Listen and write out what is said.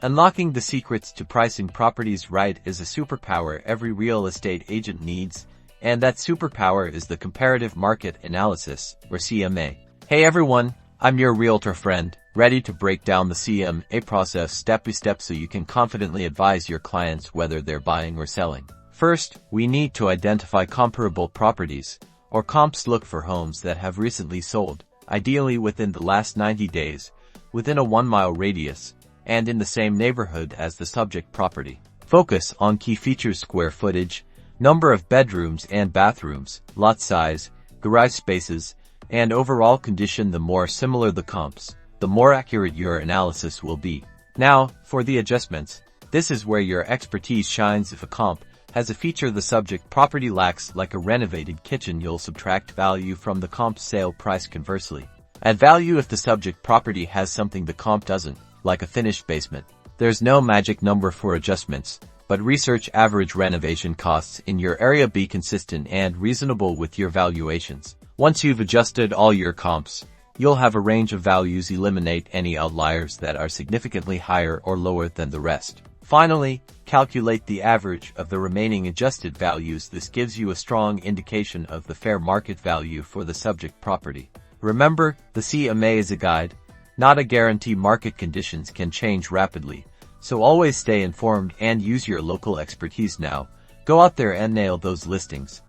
Unlocking the secrets to pricing properties right is a superpower every real estate agent needs, and that superpower is the comparative market analysis, or CMA. Hey everyone, I'm your realtor friend, ready to break down the CMA process step by step so you can confidently advise your clients whether they're buying or selling. First, we need to identify comparable properties, or comps. Look for homes that have recently sold, ideally within the last 90 days, within a 1-mile radius, and in the same neighborhood as the subject property. Focus on key features: square footage, number of bedrooms and bathrooms, lot size, garage spaces, and overall condition. The more similar the comps, the more accurate your analysis will be. Now, for the adjustments. This is where your expertise shines. If a comp has a feature the subject property lacks, like a renovated kitchen, you'll subtract value from the comp's sale price. Conversely, add value if the subject property has something the comp doesn't, like a finished basement. There's no magic number for adjustments, but research average renovation costs in your area. Be consistent and reasonable with your valuations. Once you've adjusted all your comps, you'll have a range of values. Eliminate any outliers that are significantly higher or lower than the rest. Finally, calculate the average of the remaining adjusted values. This gives you a strong indication of the fair market value for the subject property. Remember, the CMA is a guide, not a guarantee. Market conditions can change rapidly, so always stay informed and use your local expertise. Now, go out there and nail those listings.